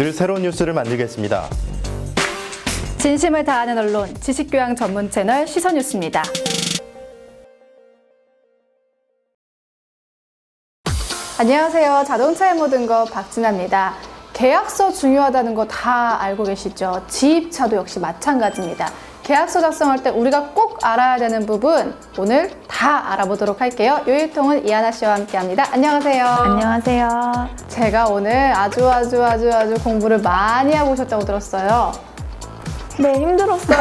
늘 새로운 뉴스를 만들겠습니다. 진심을 다하는 언론, 지식교양 전문 채널 시선뉴스입니다. 안녕하세요. 자동차의 모든 것 박진아입니다. 계약서 중요하다는 거 다 알고 계시죠? 지입차도 역시 마찬가지입니다. 계약서 작성할 때 우리가 꼭 알아야 되는 부분 오늘 다 알아보도록 할게요. 요일통은 이하나 씨와 함께합니다. 안녕하세요. 안녕하세요. 제가 오늘 아주 공부를 많이 하고 오셨다고 들었어요. 네, 힘들었어요.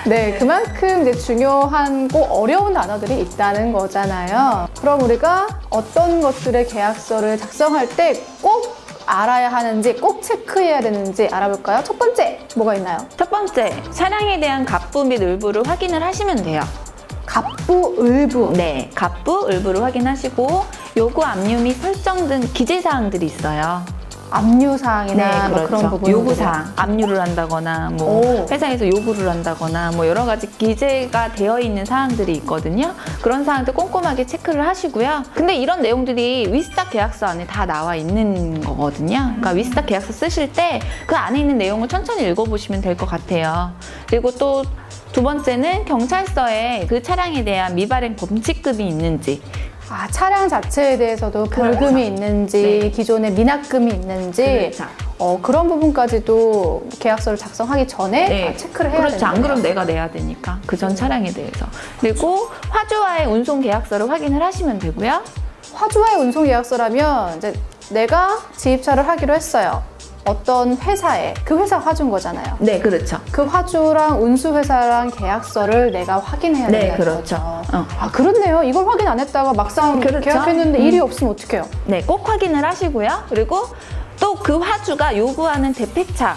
네, 그만큼 이제 중요한 꼭 어려운 단어들이 있다는 거잖아요. 그럼 우리가 어떤 것들의 계약서를 작성할 때 꼭 알아야 하는지, 꼭 체크해야 되는지 알아볼까요? 첫 번째, 뭐가 있나요? 첫 번째, 차량에 대한 갑부 및 을부를 확인을 하시면 돼요. 갑부, 을부. 네, 갑부, 을부를 확인하시고 요구, 압류 및 설정 등 기재사항들이 있어요. 압류사항이나 뭐 그런 부분. 요구사항, 압류를 한다거나 뭐 회사에서 요구를 한다거나 뭐 여러 가지 기재가 되어 있는 사항들이 있거든요. 그런 사항들 꼼꼼하게 체크를 하시고요. 근데 이런 내용들이 위스탁 계약서 안에 다 나와 있는 거거든요. 그러니까 위스탁 계약서 쓰실 때 그 안에 있는 내용을 천천히 읽어보시면 될 것 같아요. 그리고 또 두 번째는 경찰서에 그 차량에 대한 미발행 범칙금이 있는지, 차량 자체에 대해서도 벌금이 그렇죠. 있는지, 네. 기존에 미납금이 있는지, 그렇죠. 그런 부분까지도 계약서를 작성하기 전에 다 체크를 해야 그렇죠. 되는 안 그러면 거예요. 내가 내야 되니까 그 전 차량에 대해서. 그리고 화주와의 운송 계약서를 확인을 하시면 되고요. 화주와의 운송 계약서라면 이제 내가 지입차를 하기로 했어요. 어떤 회사에, 그 회사 화주인 거잖아요. 네, 그렇죠. 그 화주랑 운수회사랑 계약서를 내가 확인해야 네, 된다는 그렇죠. 거죠. 그렇네요. 이걸 확인 안 했다가 막상 그렇죠. 계약했는데 일이 없으면 어떡해요? 네, 꼭 확인을 하시고요. 그리고 또 그 화주가 요구하는 대폐차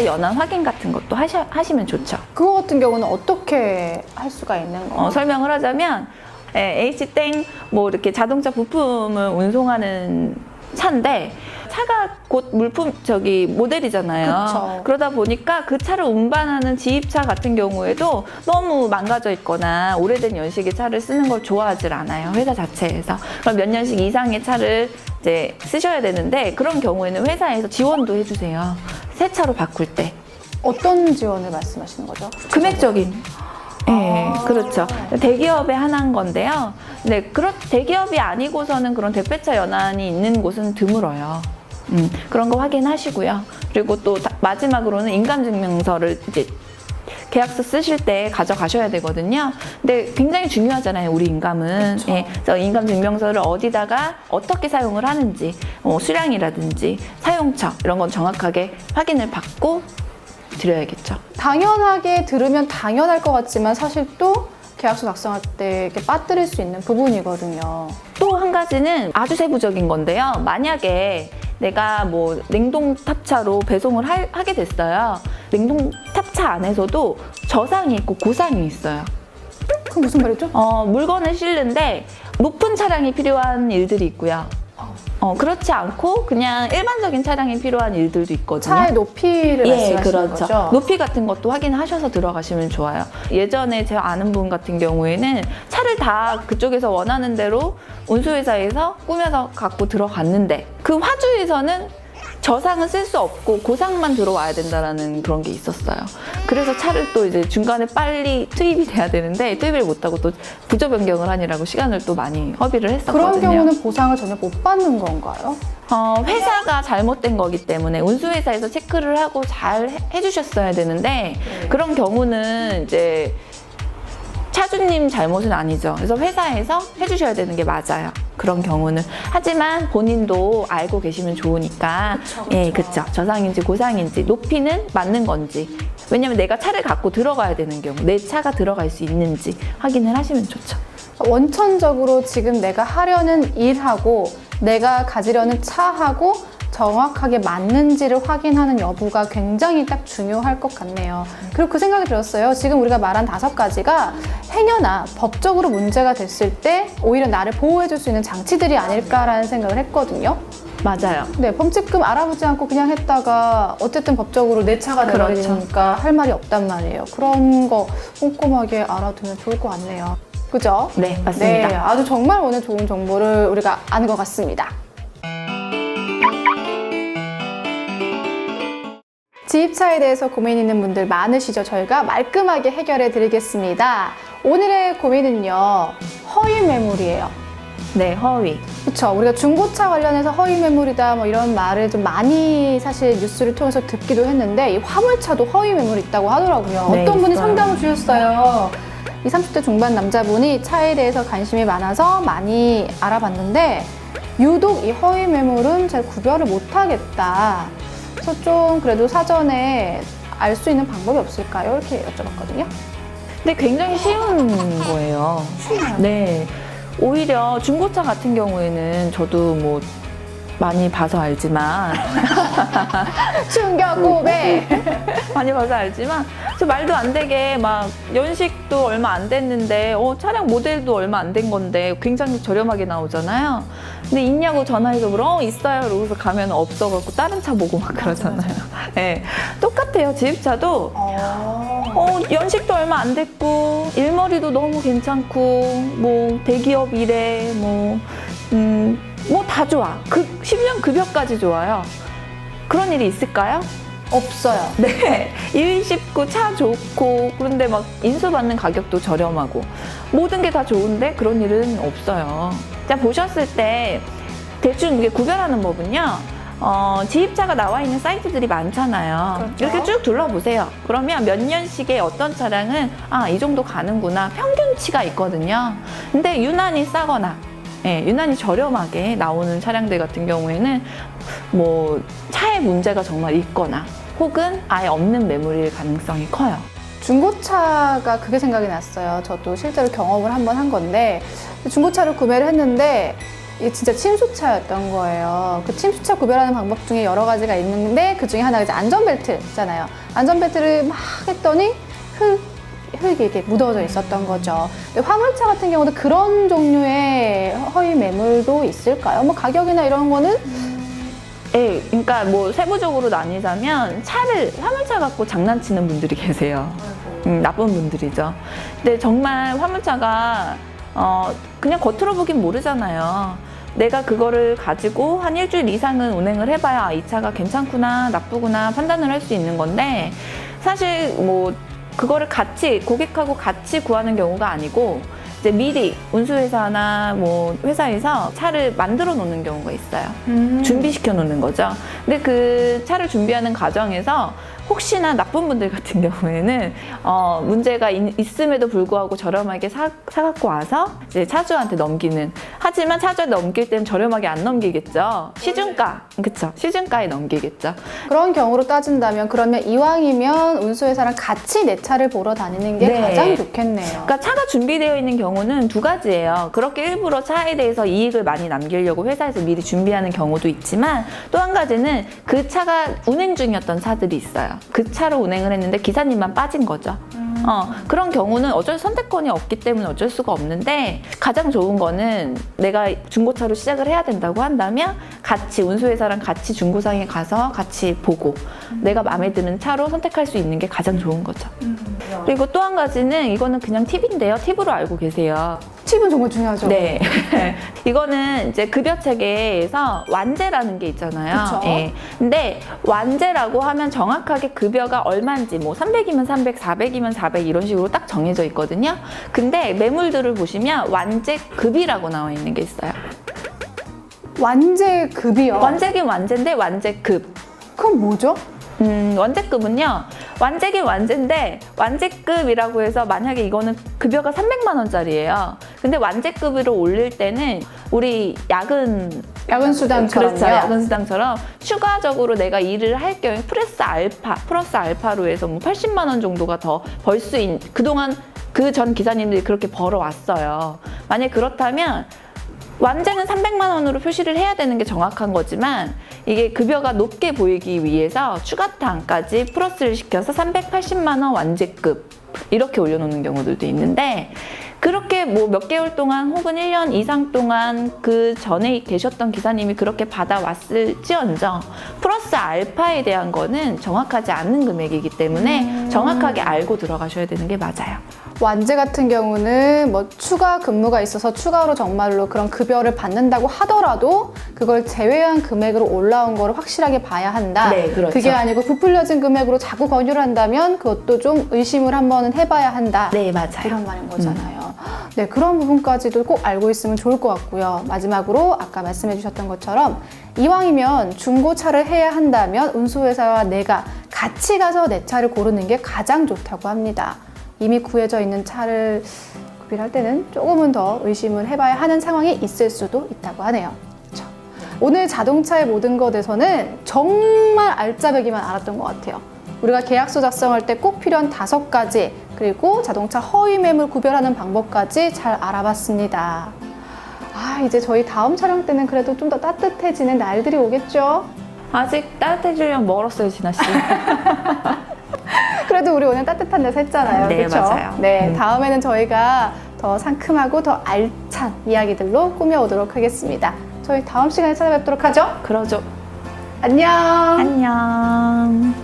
연한 확인 같은 것도 하시면 좋죠. 그거 같은 경우는 어떻게 할 수가 있는 거예요? 설명을 하자면 H땡 뭐 이렇게 자동차 부품을 운송하는 차인데 차가 곧 물품 모델이잖아요. 그쵸. 그러다 보니까 그 차를 운반하는 지입차 같은 경우에도 너무 망가져 있거나 오래된 연식의 차를 쓰는 걸 좋아하질 않아요. 회사 자체에서. 그럼 몇 년씩 이상의 차를 이제 쓰셔야 되는데 그런 경우에는 회사에서 지원도 해주세요. 새 차로 바꿀 때. 어떤 지원을 말씀하시는 거죠? 금액적인. 네, 그렇죠. 대기업에 한한 건데요. 네, 대기업이 아니고서는 그런 대폐차 연한이 있는 곳은 드물어요. 그런 거 확인하시고요. 그리고 또 마지막으로는 인감증명서를 이제 계약서 쓰실 때 가져가셔야 되거든요. 근데 굉장히 중요하잖아요, 우리 인감은. 그렇죠. 예, 그래서 인감증명서를 어디다가 어떻게 사용을 하는지, 수량이라든지 사용처 이런 건 정확하게 확인을 받고 드려야겠죠. 당연하게 들으면 당연할 것 같지만 사실 또 계약서 작성할 때 이렇게 빠뜨릴 수 있는 부분이거든요. 또 한 가지는 아주 세부적인 건데요. 만약에 내가 뭐 냉동 탑차로 배송을 하게 됐어요. 냉동 탑차 안에서도 저상이 있고 고상이 있어요. 그 무슨 말이죠? 물건을 싣는데 높은 차량이 필요한 일들이 있고요. 그렇지 않고 그냥 일반적인 차량이 필요한 일들도 있거든요. 차의 높이를 말씀하시는 그렇죠. 거죠? 높이 같은 것도 확인하셔서 들어가시면 좋아요. 예전에 제가 아는 분 같은 경우에는 차를 다 그쪽에서 원하는 대로 운수회사에서 꾸며서 갖고 들어갔는데 그 화주에서는 저상은 쓸 수 없고 고상만 들어와야 된다라는 그런 게 있었어요. 그래서 차를 또 이제 중간에 빨리 투입이 돼야 되는데 투입을 못하고 또 구조 변경을 하느라고 시간을 또 많이 허비를 했었거든요. 그런 경우는 보상을 전혀 못 받는 건가요? 회사가 잘못된 거기 때문에 운수회사에서 체크를 하고 잘 해주셨어야 되는데 그런 경우는 이제 차주님 잘못은 아니죠. 그래서 회사에서 해주셔야 되는 게 맞아요. 그런 경우는. 하지만 본인도 알고 계시면 좋으니까. 그쵸. 예, 그쵸. 저상인지 고상인지 높이는 맞는 건지. 왜냐면 내가 차를 갖고 들어가야 되는 경우, 내 차가 들어갈 수 있는지 확인을 하시면 좋죠. 원천적으로 지금 내가 하려는 일하고 내가 가지려는 차하고 정확하게 맞는지를 확인하는 여부가 굉장히 딱 중요할 것 같네요. 그리고 그 생각이 들었어요. 지금 우리가 말한 5가지가 행여나 법적으로 문제가 됐을 때 오히려 나를 보호해줄 수 있는 장치들이 아닐까라는 생각을 했거든요. 맞아요. 네, 범칙금 알아보지 않고 그냥 했다가 어쨌든 법적으로 내 차가 되버리니까 할 말이 없단 말이에요. 그런 거 꼼꼼하게 알아두면 좋을 것 같네요. 그죠? 네, 맞습니다. 네, 아주 정말 오늘 좋은 정보를 우리가 아는 것 같습니다. 지입차에 대해서 고민 있는 분들 많으시죠? 저희가 말끔하게 해결해 드리겠습니다. 오늘의 고민은요, 허위 매물이에요. 네, 허위. 그렇죠. 우리가 중고차 관련해서 허위 매물이다 뭐 이런 말을 좀 많이 사실 뉴스를 통해서 듣기도 했는데 이 화물차도 허위 매물이 있다고 하더라고요. 네, 어떤 분이 있어요. 상담을 주셨어요. 이 30대 중반 남자분이 차에 대해서 관심이 많아서 많이 알아봤는데 유독 이 허위 매물은 잘 구별을 못하겠다. 그래서 좀 그래도 사전에 알 수 있는 방법이 없을까요? 이렇게 여쭤봤거든요. 근데 굉장히 쉬운 거예요. 네. 오히려 중고차 같은 경우에는 저도 뭐 많이 봐서 알지만 충격 고백! 많이 봐서 알지만 저 말도 안 되게 막 연식도 얼마 안 됐는데 차량 모델도 얼마 안 된 건데 굉장히 저렴하게 나오잖아요. 근데 있냐고 전화해서 있어요. 그러고서 가면 없어갖고 다른 차 보고 막 그러잖아요. 네. 똑같아요. 지입차도 연식도 얼마 안 됐고 일머리도 너무 괜찮고 뭐 대기업 일에 뭐 다 좋아. 10년 급여까지 좋아요. 그런 일이 있을까요? 없어요. 네. 일 쉽고 차 좋고 그런데 막 인수받는 가격도 저렴하고 모든 게 다 좋은데 그런 일은 없어요. 자, 보셨을 때 대충 이게 구별하는 법은요. 지입차가 나와 있는 사이트들이 많잖아요. 그렇죠. 이렇게 쭉 둘러보세요. 그러면 몇 년식의 어떤 차량은 이 정도 가는구나 평균치가 있거든요. 근데 유난히 싸거나 유난히 저렴하게 나오는 차량들 같은 경우에는 뭐 차에 문제가 정말 있거나 혹은 아예 없는 매물일 가능성이 커요. 중고차가 그게 생각이 났어요. 저도 실제로 경험을 한번 한 건데 중고차를 구매를 했는데 이게 진짜 침수차였던 거예요. 그 침수차 구별하는 방법 중에 여러 가지가 있는데 그 중에 하나가 이제 안전벨트잖아요. 안전벨트를 막 했더니 흙이 이렇게 묻어져 있었던 거죠. 근데 화물차 같은 경우도 그런 종류의 허위 매물도 있을까요? 뭐 가격이나 이런 거는 네, 그러니까 뭐 세부적으로 나뉘자면 화물차 갖고 장난치는 분들이 계세요. 나쁜 분들이죠. 근데 정말 화물차가 그냥 겉으로 보긴 모르잖아요. 내가 그거를 가지고 한 일주일 이상은 운행을 해봐야 이 차가 괜찮구나 나쁘구나 판단을 할 수 있는 건데 사실 뭐 그거를 고객하고 같이 구하는 경우가 아니고 이제 미리 운수회사나 뭐 회사에서 차를 만들어 놓는 경우가 있어요. 준비시켜 놓는 거죠. 근데 그 차를 준비하는 과정에서 혹시나 나쁜 분들 같은 경우에는 문제가 있음에도 불구하고 저렴하게 사갖고 와서 이제 차주한테 넘기는. 하지만 차주한테 넘길 때는 저렴하게 안 넘기겠죠. 시중가, 그쵸? 시중가에 넘기겠죠. 그런 경우로 따진다면 그러면 이왕이면 운수회사랑 같이 내 차를 보러 다니는 게 네. 가장 좋겠네요. 그러니까 차가 준비되어 있는 경우는 두 가지예요. 그렇게 일부러 차에 대해서 이익을 많이 남기려고 회사에서 미리 준비하는 경우도 있지만 또 한 가지는 그 차가 운행 중이었던 차들이 있어요. 그 차로 운행을 했는데 기사님만 빠진 거죠. 그런 경우는 선택권이 없기 때문에 어쩔 수가 없는데 가장 좋은 거는 내가 중고차로 시작을 해야 된다고 한다면 같이 운수회사랑 같이 중고상에 가서 같이 보고 내가 마음에 드는 차로 선택할 수 있는 게 가장 좋은 거죠. 그리고 또 한 가지는 이거는 그냥 팁인데요. 팁으로 알고 계세요. 팁은 정말 중요하죠. 네. 이거는 이제 급여 체계에서 완제라는 게 있잖아요. 그쵸. 예. 근데 완제라고 하면 정확하게 급여가 얼마인지 뭐 300이면 300, 400이면 400 이런 식으로 딱 정해져 있거든요. 근데 매물들을 보시면 완제급이라고 나와 있는 게 있어요. 완제급이요? 완제긴 완제인데 완제급. 그건 뭐죠? 완제급은요. 완제긴 완제인데 완제급이라고 해서 만약에 이거는 급여가 300만 원짜리예요. 근데 완제급으로 올릴 때는 우리 야근 수당처럼요? 그렇죠. 야근 수당처럼 추가적으로 내가 일을 할 경우에 플러스 알파로 해서 뭐 80만 원 정도가 더 벌 수 있는 그동안 그 전 기사님들이 그렇게 벌어왔어요. 만약 그렇다면 완제는 300만 원으로 표시를 해야 되는 게 정확한 거지만 이게 급여가 높게 보이기 위해서 추가타까지 플러스를 시켜서 380만 원 완제급 이렇게 올려놓는 경우들도 있는데 그렇게 뭐 몇 개월 동안 혹은 1년 이상 동안 그 전에 계셨던 기사님이 그렇게 받아왔을지언정 플러스 알파에 대한 거는 정확하지 않은 금액이기 때문에 정확하게 알고 들어가셔야 되는 게 맞아요. 완제 같은 경우는 뭐 추가 근무가 있어서 추가로 정말로 그런 급여를 받는다고 하더라도 그걸 제외한 금액으로 올라온 거를 확실하게 봐야 한다. 네, 그렇죠. 그게 아니고 부풀려진 금액으로 자꾸 권유를 한다면 그것도 좀 의심을 한번은 해봐야 한다. 네, 맞아요. 이런 말인 거잖아요. 네, 그런 부분까지도 꼭 알고 있으면 좋을 것 같고요. 마지막으로 아까 말씀해 주셨던 것처럼 이왕이면 중고차를 해야 한다면 운수회사와 내가 같이 가서 내 차를 고르는 게 가장 좋다고 합니다. 이미 구해져 있는 차를 구입할 때는 조금은 더 의심을 해봐야 하는 상황이 있을 수도 있다고 하네요. 그렇죠? 오늘 자동차의 모든 것에서는 정말 알짜배기만 알았던 것 같아요. 우리가 계약서 작성할 때 꼭 필요한 5가지, 그리고 자동차 허위 매물 구별하는 방법까지 잘 알아봤습니다. 이제 저희 다음 촬영 때는 그래도 좀 더 따뜻해지는 날들이 오겠죠? 아직 따뜻해지려면 멀었어요, 진아 씨. 그래도 우리 오늘 따뜻한 데서 했잖아요. 네, 그렇죠? 맞아요. 네, 다음에는 저희가 더 상큼하고 더 알찬 이야기들로 꾸며오도록 하겠습니다. 저희 다음 시간에 찾아뵙도록 하죠. 그러죠. 안녕. 안녕.